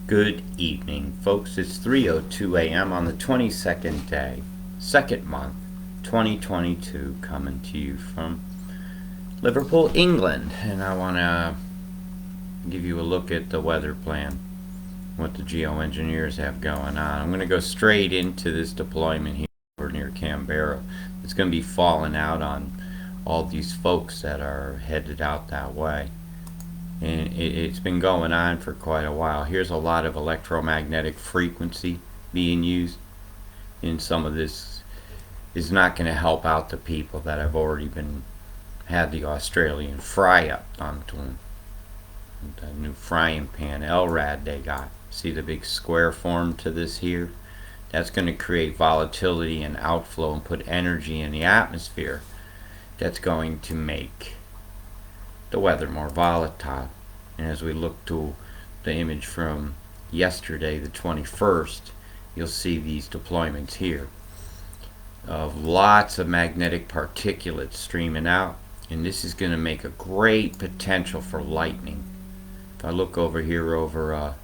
Good evening, folks. It's 3:02 a.m. on the 22nd day, second month, 2022, coming to you from Liverpool, England. And I want to give you a look at the weather plan, what the geoengineers have going on. I'm going to go straight into this deployment here over near Canberra. It's going to be falling out on all these folks that are headed out that way. And it's been going on for quite a while. Here's a lot of electromagnetic frequency being used, and some of this is not going to help out the people that have already had the Australian fry up onto them. The new frying pan LRAD they got. See the big square form to this here? That's going to create volatility and outflow and put energy in the atmosphere. That's going to make the weather more volatile. And as we look to the image from yesterday, the 21st, you'll see these deployments here of lots of magnetic particulates streaming out, and this is going to make a great potential for lightning. If I look over here over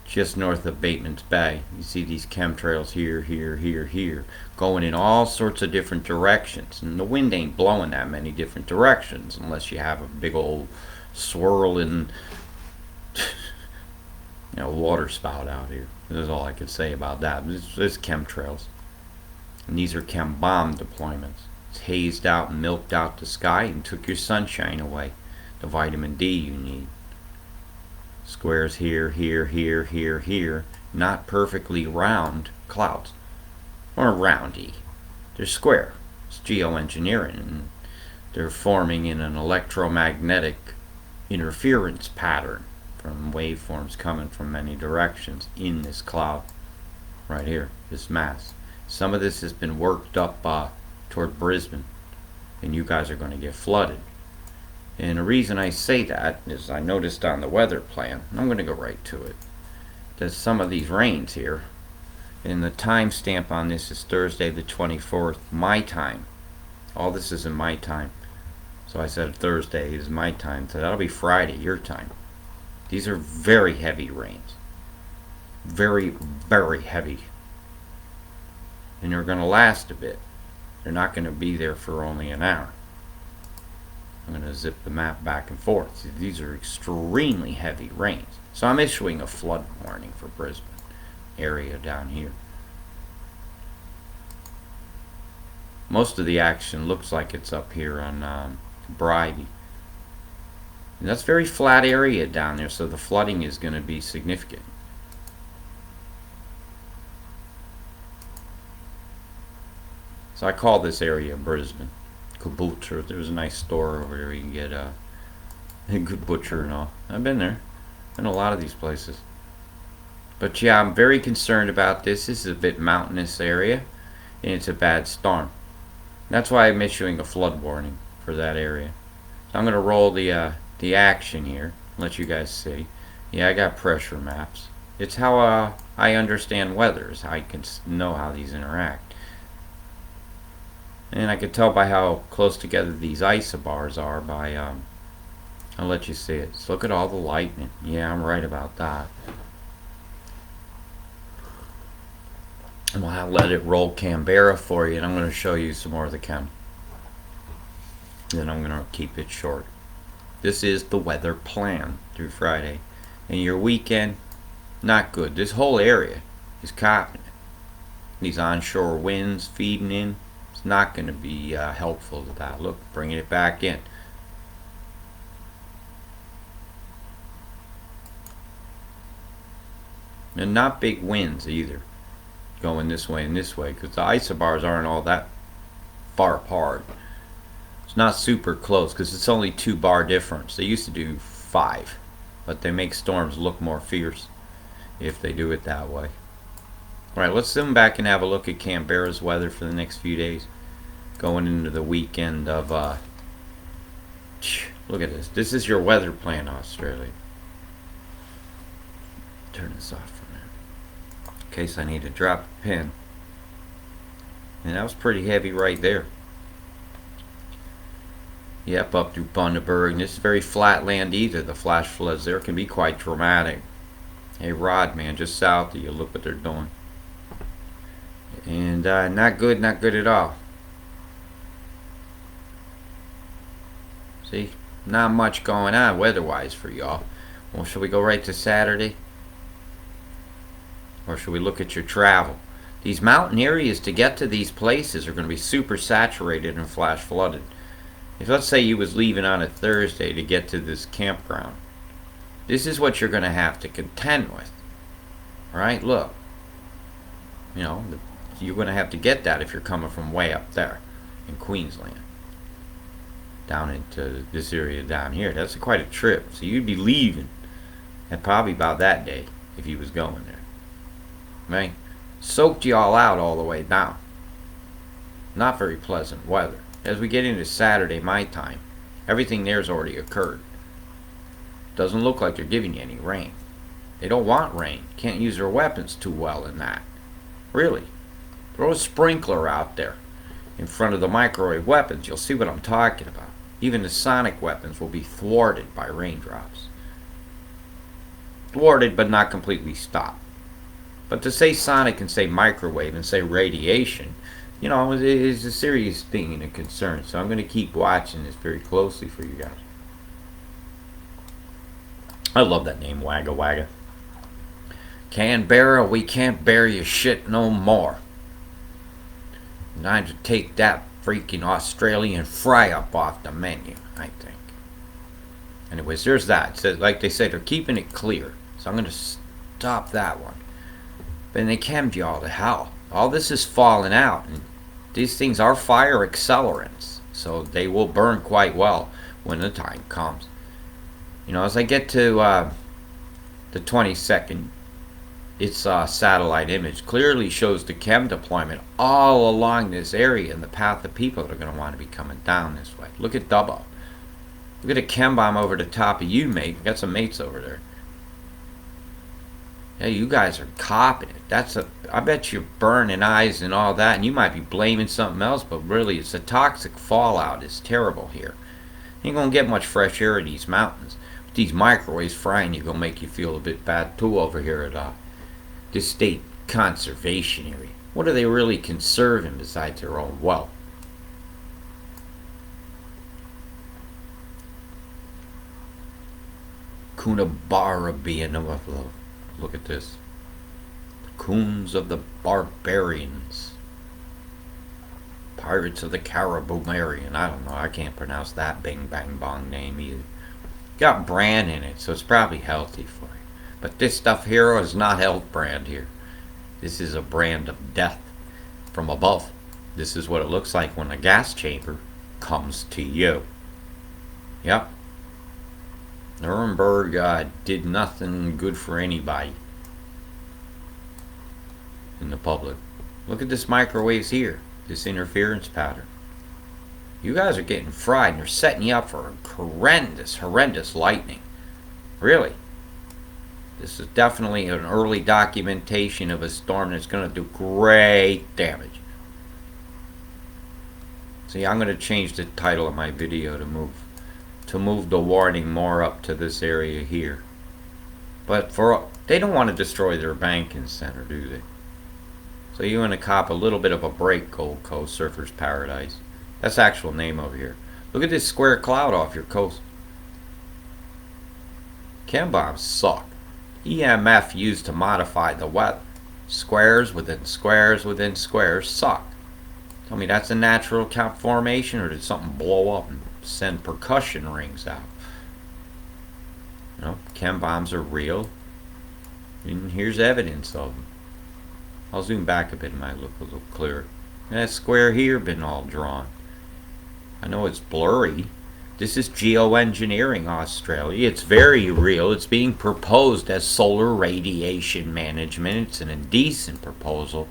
just north of Bateman's Bay, you see these chemtrails here, going in all sorts of different directions. And the wind ain't blowing that many different directions unless you have a big old swirling water spout out here. That's all I can say about that. It's chemtrails. And these are Chembombed deployments. It's hazed out and milked out the sky and took your sunshine away, the vitamin D you need. Squares here, not perfectly round clouds, or roundy. They're square. It's geoengineering, and they're forming in an electromagnetic interference pattern from waveforms coming from many directions in this cloud right here, this mass. Some of this has been worked up toward Brisbane, and you guys are going to get flooded. And the reason I say that is I noticed on the weather plan, and I'm going to go right to it, that some of these rains here, and the timestamp on this is Thursday the 24th, my time. All this is in my time. So I said Thursday is my time, so that'll be Friday, your time. These are very heavy rains. Very, very heavy. And they're going to last a bit. They're not going to be there for only an hour. I'm going to zip the map back and forth. See, these are extremely heavy rains. So I'm issuing a flood warning for Brisbane area down here. Most of the action looks like it's up here on Bribey. And that's very flat area down there, so the flooding is going to be significant. So I call this area Brisbane. Butcher. There's a nice store over there. You can get a good butcher and all. I've been there. Been a lot of these places. But yeah, I'm very concerned about this. This is a bit mountainous area, and it's a bad storm. That's why I'm issuing a flood warning for that area. So I'm going to roll the action here. Let you guys see. Yeah, I got pressure maps. It's how I understand weather. Is how I can know how these interact. And I can tell by how close together these isobars are by, I'll let you see it. So look at all the lightning. Yeah, I'm right about that. And I'll let it roll Canberra for you, and I'm going to show you some more of the chem. Then I'm going to keep it short. This is the weather plan through Friday. And your weekend, not good. This whole area is copping it. These onshore winds feeding in. It's not going to be helpful to that. Look, bringing it back in. And not big winds either, going this way and this way, because the isobars aren't all that far apart. It's not super close because it's only 2 bar difference. They used to do 5, but they make storms look more fierce if they do it that way. Alright, let's zoom back and have a look at Canberra's weather for the next few days. Going into the weekend of, look at this. This is your weather plan, Australia. Turn this off for a minute. In case I need to drop a pin. And that was pretty heavy right there. Yep, up through Bundaberg. And this is very flat land either. The flash floods there can be quite dramatic. Hey, Rod, man, just south of you. Look what they're doing. And not good, not good at all. See, not much going on weather-wise for y'all. Well, should we go right to Saturday? Or should we look at your travel? These mountain areas to get to these places are going to be super saturated and flash flooded. If let's say you was leaving on a Thursday to get to this campground, this is what you're going to have to contend with. Alright, look. You know, you're going to have to get that if you're coming from way up there in Queensland. Down into this area down here. That's quite a trip. So you'd be leaving at probably about that day if you was going there. Right? Soaked you all the way down. Not very pleasant weather. As we get into Saturday, my time, everything there's already occurred. Doesn't look like they're giving you any rain. They don't want rain. Can't use their weapons too well in that. Really. Throw a sprinkler out there in front of the microwave weapons. You'll see what I'm talking about. Even the sonic weapons will be thwarted by raindrops. Thwarted but not completely stopped. But to say sonic and say microwave and say radiation, you know, is a serious thing and a concern. So I'm going to keep watching this very closely for you guys. I love that name, Wagga Wagga. Canberra, we can't bear your shit no more. Time to take that freaking Australian fry-up off the menu, I think. Anyways, there's that. So, like they said, they're keeping it clear. So I'm going to stop that one. But they chemmed you all to hell. All this is falling out. And these things are fire accelerants. So they will burn quite well when the time comes. You know, as I get to the 22nd, its satellite image clearly shows the chem deployment all along this area and the path of people that are going to want to be coming down this way. Look at Dubbo. Look at a chem bomb over the top of you, mate. Got some mates over there. Yeah, you guys are copping it. I bet you're burning eyes and all that, and you might be blaming something else, but really it's the toxic fallout is terrible here. You ain't going to get much fresh air in these mountains. But these microwaves frying you going to make you feel a bit bad too over here at this state conservation area. What are they really conserving besides their own wealth? Coonabarra being a look at this. The Coons of the Barbarians. Pirates of the Caribou Marion. I don't know. I can't pronounce that bing bang bong name either. Got bran in it, so it's probably healthy for you. But this stuff here is not health brand here. This is a brand of death from above. This is what it looks like when a gas chamber comes to you. Yep. Nuremberg did nothing good for anybody in the public. Look at this microwaves here. This interference pattern. You guys are getting fried and they're setting you up for horrendous lightning. Really. This is definitely an early documentation of a storm that's going to do great damage. See, I'm going to change the title of my video to move the warning more up to this area here. But they don't want to destroy their banking center, do they? So you want to cop a little bit of a break, Gold Coast Surfers Paradise. That's the actual name over here. Look at this square cloud off your coast. Chem bombs suck. EMF used to modify the weather. Squares within squares within squares suck. Tell me that's a natural formation, or did something blow up and send percussion rings out? You know, chem bombs are real. And here's evidence of them. I'll zoom back a bit and might look a little clearer. That square here been all drawn. I know it's blurry. This is geoengineering Australia. It's very real. It's being proposed as solar radiation management. It's an indecent proposal.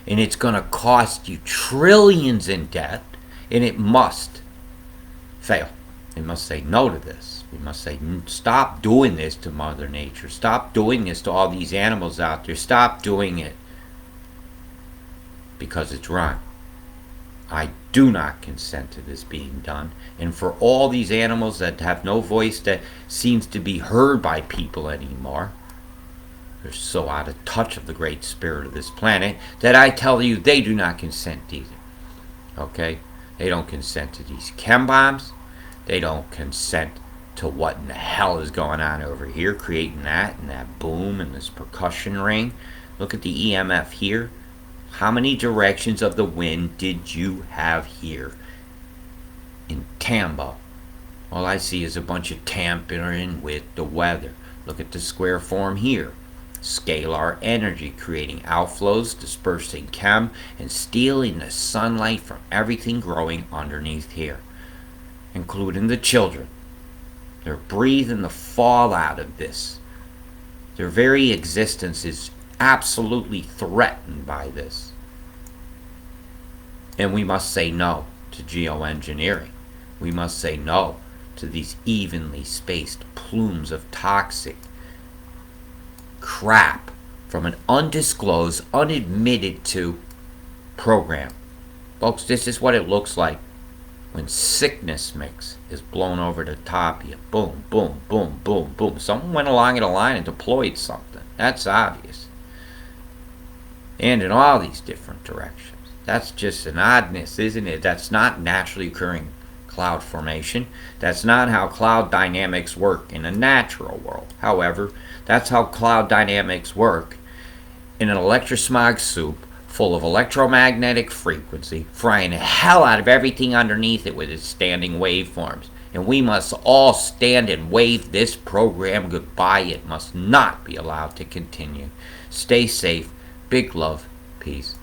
And it's going to cost you trillions in debt. And it must fail. They must say no to this. We must say, stop doing this to Mother Nature. Stop doing this to all these animals out there. Stop doing it. Because it's wrong. I do not consent to this being done. And for all these animals that have no voice that seems to be heard by people anymore, They're so out of touch of the great spirit of this planet that I tell you they do not consent either. Okay? They don't consent to these chem bombs. They don't consent to what in the hell is going on over here, creating that and that boom and this percussion ring. Look at the EMF here. How many directions of the wind did you have here in Tambo? All I see is a bunch of tampering with the weather. Look at the square form here. Scalar energy creating outflows, dispersing chem, and stealing the sunlight from everything growing underneath here, including the children. They're breathing the fallout of this. Their very existence is absolutely threatened by this. And we must say no to geoengineering. We must say no to these evenly spaced plumes of toxic crap from an undisclosed, unadmitted to program. Folks, this is what it looks like when sickness mix is blown over the top of you. Boom, boom, boom, boom, boom. Someone went along in a line and deployed something. That's obvious. And in all these different directions. That's just an oddness, isn't it? That's not naturally occurring cloud formation. That's not how cloud dynamics work in a natural world. However, that's how cloud dynamics work in an electrosmog soup full of electromagnetic frequency, frying the hell out of everything underneath it with its standing waveforms. And we must all stand and wave this program goodbye. It must not be allowed to continue. Stay safe. Big love. Peace.